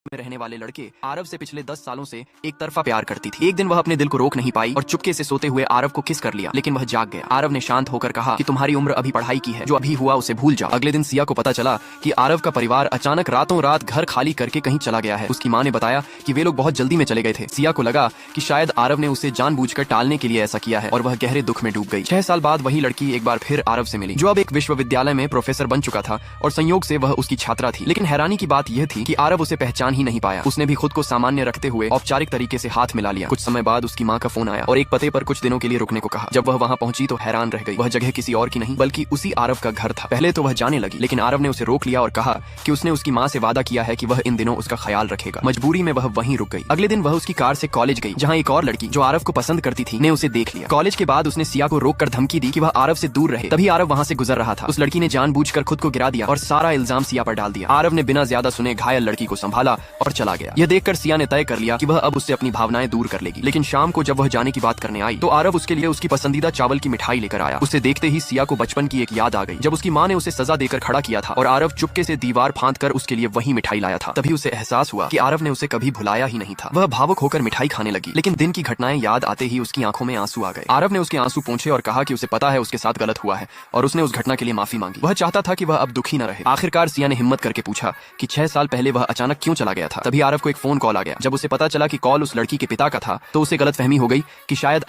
में रहने वाले लड़के आरव से पिछले 10 सालों से एक तरफा प्यार करती थी। एक दिन वह अपने दिल को रोक नहीं पाई और चुपके से सोते हुए आरव को किस कर लिया, लेकिन वह जाग गया। आरव ने शांत होकर कहा कि तुम्हारी उम्र अभी पढ़ाई की है, जो अभी हुआ उसे भूल जाओ। अगले दिन सिया को पता चला कि आरव का परिवार अचानक रातों रात घर खाली करके कहीं चला गया है। उसकी माँ ने बताया कि वे लोग बहुत जल्दी में चले गए थे। सिया को लगा कि शायद आरव ने उसे जानबूझकर टालने के लिए ऐसा किया है और वह गहरे दुख में डूब गई। 6 साल बाद वही लड़की एक बार फिर आरव से मिली, जो अब एक विश्वविद्यालय में प्रोफेसर बन चुका था और संयोग से वह उसकी छात्रा थी। लेकिन हैरानी की बात यह थी कि आरव उसे पहचान ही नहीं पाया। उसने भी खुद को सामान्य रखते हुए औपचारिक तरीके से हाथ मिला लिया। कुछ समय बाद उसकी माँ का फोन आया और एक पते पर कुछ दिनों के लिए रुकने को कहा। जब वह वहाँ पहुंची तो हैरान रह गई। वह जगह किसी और की नहीं बल्कि उसी आरव का घर था। पहले तो वह जाने लगी, लेकिन आरव ने उसे रोक लिया और कहा कि उसने उसकी माँ से वादा किया है कि वह इन दिनों उसका ख्याल रखेगा। मजबूरी में वह वहीं रुक गई। अगले दिन वह उसकी कार से कॉलेज गई, जहाँ एक और लड़की जो आरव को पसंद करती थी ने उसे देख लिया। कॉलेज के बाद उसने सिया को रोककर धमकी दी कि वह आरव से दूर रहे। तभी आरव वहाँ से गुजर रहा था। उस लड़की ने जानबूझकर खुद को गिरा दिया और सारा इल्जाम सिया पर डाल दिया। आरव ने बिना ज्यादा सुने घायल लड़की को संभाला और चला गया। यह देखकर सिया ने तय कर लिया कि वह अब उससे अपनी भावनाएं दूर कर लेगी। लेकिन शाम को जब वह जाने की बात करने आई तो आरव उसके लिए उसकी पसंदीदा चावल की मिठाई लेकर आया। उसे देखते ही सिया को बचपन की एक याद आ गई, जब उसकी माँ ने उसे सजा देकर खड़ा किया था और आरव चुपके से दीवार फांदकर उसके लिए वही मिठाई लाया था। तभी उसे एहसास हुआ कि आरव ने उसे कभी भुलाया ही नहीं था। वह भावुक होकर मिठाई खाने लगी, लेकिन दिन की घटनाएं याद आते ही उसकी आंखों में आंसू आ गए। आरव ने उसके आंसू पोंछे और कहा कि उसे पता है उसके साथ गलत हुआ है और उसने उस घटना के लिए माफी मांगी। वह चाहता था कि वह अब दुखी न रहे। आखिरकार सिया ने हिम्मत करके पूछा कि 6 साल पहले वह अचानक क्यों चला गया था। तभी आरव को एक फोन कॉल आ गया। जब उसे पता चला कि कॉल उस लड़की के पिता का था तो उसे गलतफहमी हो गई कि शायद